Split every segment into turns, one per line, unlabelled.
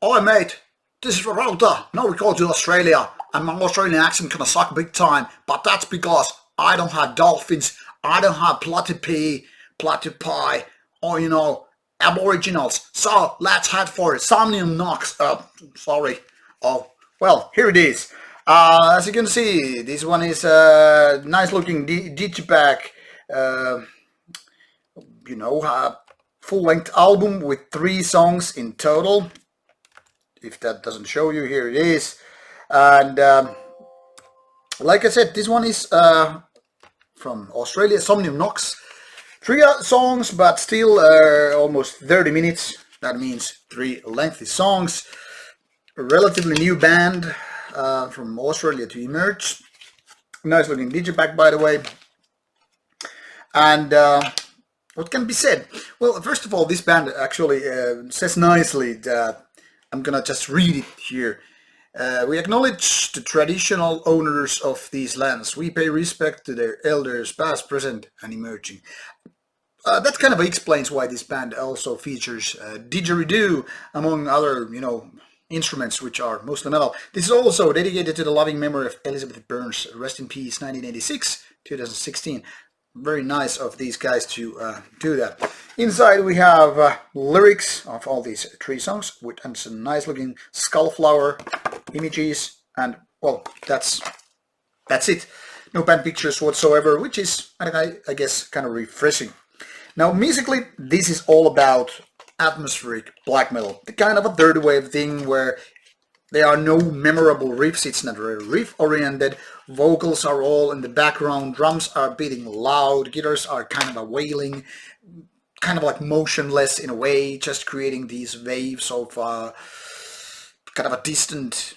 Oi mate, this is Rauta. Now we go to Australia, and my Australian accent gonna suck big time, but that's because I don't have dolphins, I don't have platypi, or aboriginals. So let's head for Somnium Nox. Sorry. Oh, well, here it is. As you can see, this one is a nice looking digipack. Uh, a full length album with 3 songs in total. If that doesn't show you, here it is. And like I said, this one is from Australia, Somnium Nox. 3 songs, but still almost 30 minutes. That means 3 lengthy songs. A relatively new band from Australia to emerge. Nice looking digipack, by the way. And what can be said? Well, first of all, this band actually says nicely that I'm gonna just read it here. We acknowledge the traditional owners of these lands. We pay respect to their elders, past, present, and emerging. That kind of explains why this band also features didgeridoo, among other, instruments, which are mostly metal. This is also dedicated to the loving memory of Elizabeth Burns. Rest in peace, 1986, 2016. Very nice of these guys to do that. Inside we have lyrics of all these 3 songs and some nice looking skull flower images, and well, that's it. No band pictures whatsoever, which is I guess kind of refreshing. Now musically, this is all about atmospheric black metal, the kind of a third wave thing where there are no memorable riffs. It's not very riff oriented. Vocals are all in the background. Drums are beating loud. Guitars are kind of a wailing, kind of like motionless in a way, just creating these waves of kind of a distant,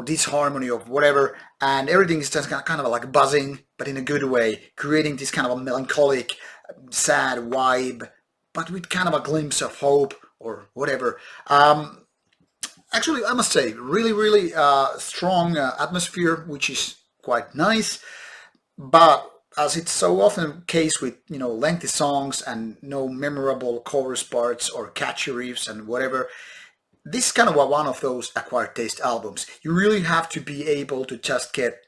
disharmony of whatever. And everything is just kind of like buzzing, but in a good way, creating this kind of a melancholic, sad vibe, but with kind of a glimpse of hope or whatever. Actually, I must say, really, really strong atmosphere, which is quite nice. But as it's so often the case with lengthy songs and no memorable chorus parts or catchy riffs and whatever, this is kind of one of those acquired taste albums. You really have to be able to just get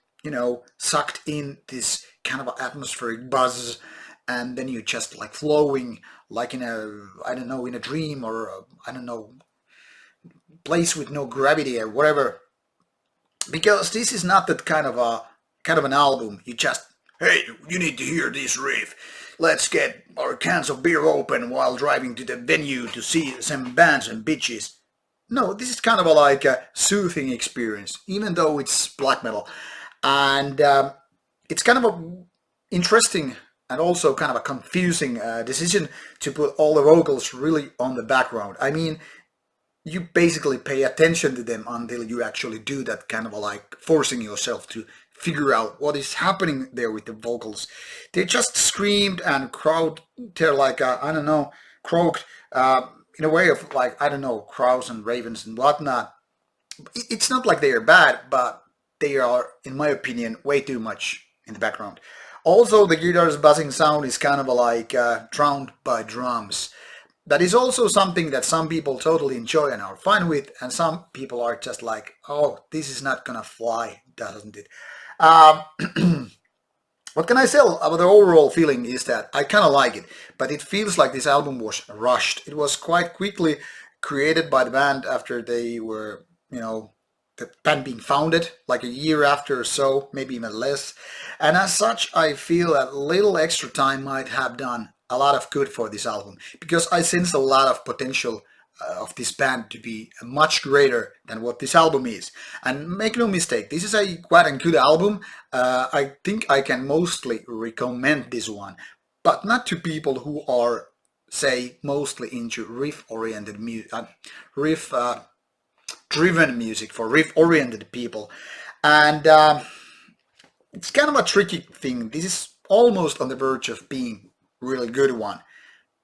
sucked in this kind of atmospheric buzz, and then you just like flowing like in a dream, or place with no gravity or whatever, because this is not that kind of an album you just, hey, you need to hear this riff, let's get our cans of beer open while driving to the venue to see some bands and bitches. No, this is kind of like a soothing experience, even though it's black metal. And it's kind of a interesting and also kind of a confusing decision to put all the vocals really on the background. I mean, you basically pay attention to them until you actually do that, kind of like forcing yourself to figure out what is happening there with the vocals. They just screamed and crowed. They're like croaked in a way of like crows and ravens and whatnot. It's not like they are bad, but they are, in my opinion, way too much in the background. Also, the guitar's buzzing sound is kind of like drowned by drums. That is also something that some people totally enjoy and are fine with, and some people are just like, oh, this is not gonna fly, doesn't it? What can I say about the overall feeling is that I kind of like it, but it feels like this album was rushed. It was quite quickly created by the band after they were, the band being founded, like a year after or so, maybe even less. And as such, I feel that little extra time might have done a lot of good for this album, because I sense a lot of potential of this band to be much greater than what this album is. And make no mistake, this is a quite a good album. I think I can mostly recommend this one, but not to people who are, say, mostly into riff-oriented music, riff-driven music for riff-oriented people. And it's kind of a tricky thing. This is almost on the verge of being really good one,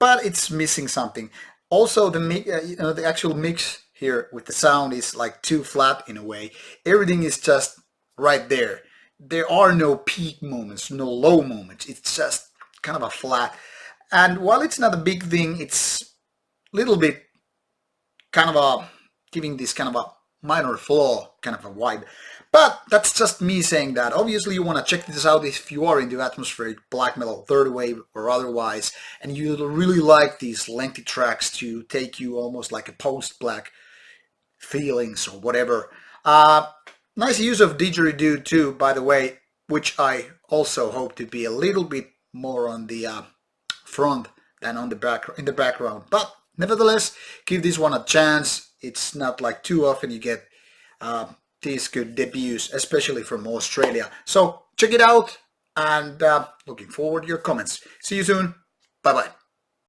but it's missing something. Also, the actual mix here with the sound is like too flat in a way. Everything is just right there. There are no peak moments, no low moments. It's just kind of a flat. And while it's not a big thing, it's a little bit kind of a giving this kind of a minor flaw kind of a vibe. But that's just me saying that. Obviously you want to check this out if you are into atmospheric black metal, third wave or otherwise, and you really like these lengthy tracks to take you almost like a post-black feelings or whatever. Nice use of didgeridoo too, by the way, which I also hope to be a little bit more on the front than on the back in the background. But nevertheless, give this one a chance. It's not like too often you get these good debuts, especially from Australia. So check it out, and looking forward to your comments. See you soon. Bye bye.